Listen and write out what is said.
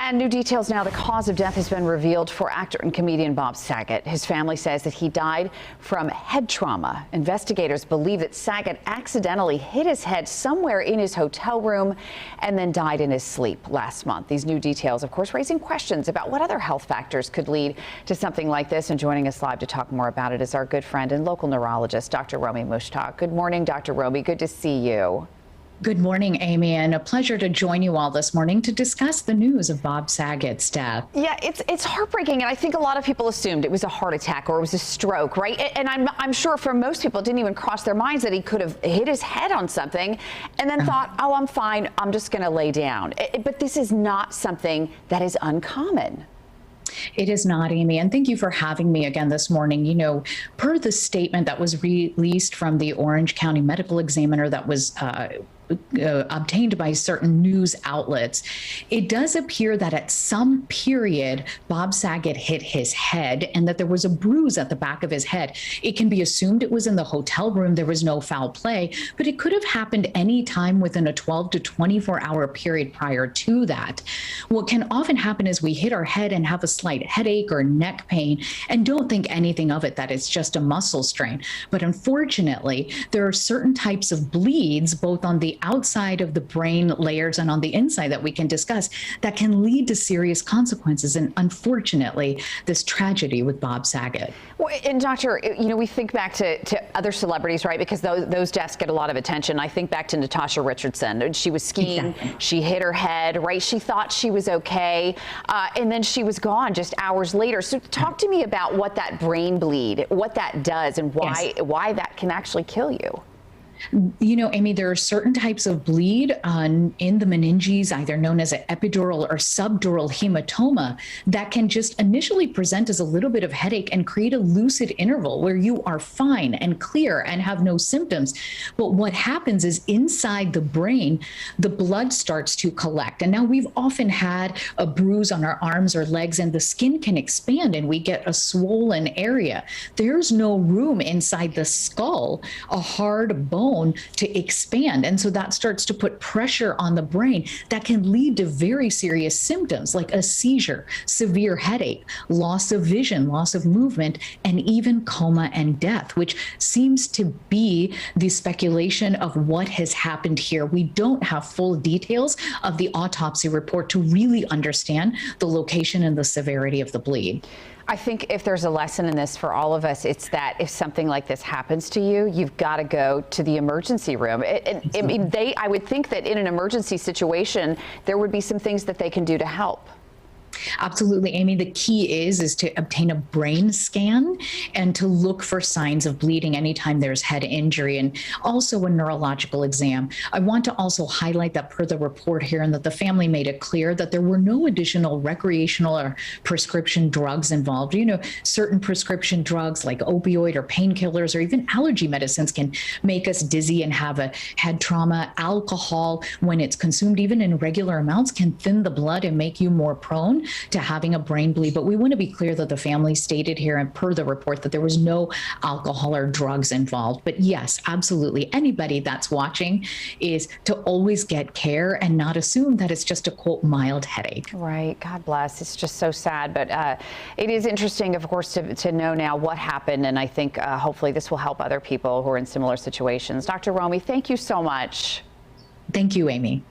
And new details now. The cause of death has been revealed for actor and comedian Bob Saget. His family says that he died from head trauma. Investigators believe that Saget accidentally hit his head somewhere in his hotel room and then died in his sleep last month. These new details, of course, raising questions about what other health factors could lead to something like this. And joining us live to talk more about it is our good friend and local neurologist, Dr. Romie Mushtaq. Good morning, Dr. Romie. Good to see you. Good morning, Amy, and a pleasure to join you all this morning to discuss the news of Bob Saget's death. Yeah, it's heartbreaking, and I think a lot of people assumed it was a heart attack or it was a stroke, right? And I'm sure for most people, it didn't even cross their minds that he could have hit his head on something and then thought, oh, I'm fine, I'm just going to lay down. But this is not something that is uncommon. It is not, Amy, and thank you for having me again this morning. You know, per the statement that was released from the Orange County Medical Examiner that was obtained by certain news outlets, it does appear that at some period Bob Saget hit his head and that there was a bruise at the back of his head. It can be assumed it was in the hotel room. There was no foul play, but it could have happened any time within a 12 to 24-hour period prior to that. What can often happen is we hit our head and have a slight headache or neck pain and don't think anything of it, that it's just a muscle strain. But unfortunately, there are certain types of bleeds, both on the outside of the brain layers and on the inside, that we can discuss that can lead to serious consequences. And unfortunately, this tragedy with Bob Saget. Well, and doctor, you know, we think back to other celebrities, right? Because those deaths get a lot of attention. I think back to Natasha Richardson. She was skiing, She hit her head, right? She thought she was okay, and then she was gone just hours later. So talk to me about what that brain bleed, what that does, and why that can actually kill you. You know, Amy, there are certain types of bleed in the meninges, either known as an epidural or subdural hematoma, that can just initially present as a little bit of headache and create a lucid interval where you are fine and clear and have no symptoms. But what happens is inside the brain, the blood starts to collect. And now we've often had a bruise on our arms or legs and the skin can expand and we get a swollen area. There's no room inside the skull, a hard bone, to expand. And so that starts to put pressure on the brain that can lead to very serious symptoms like a seizure, severe headache, loss of vision, loss of movement, and even coma and death, which seems to be the speculation of what has happened here. We don't have full details of the autopsy report to really understand the location and the severity of the bleed. I think if there's a lesson in this for all of us, it's that if something like this happens to you, you've got to go to the emergency room. I mean, I would think that in an emergency situation, there would be some things that they can do to help. Absolutely, Amy. The key is to obtain a brain scan and to look for signs of bleeding anytime there's head injury, and also a neurological exam. I want to also highlight that per the report here, and that the family made it clear that there were no additional recreational or prescription drugs involved. You know, certain prescription drugs like opioid or painkillers or even allergy medicines can make us dizzy and have a head trauma. Alcohol, when it's consumed even in regular amounts, can thin the blood and make you more prone to having a brain bleed. But we want to be clear that the family stated here and per the report that there was no alcohol or drugs involved. But yes, absolutely, anybody that's watching is to always get care and not assume that it's just a, quote, mild headache. Right. God bless. It's just so sad. But it is interesting, of course, to know now what happened. And I think hopefully this will help other people who are in similar situations. Dr. Romie, thank you so much. Thank you, Amy.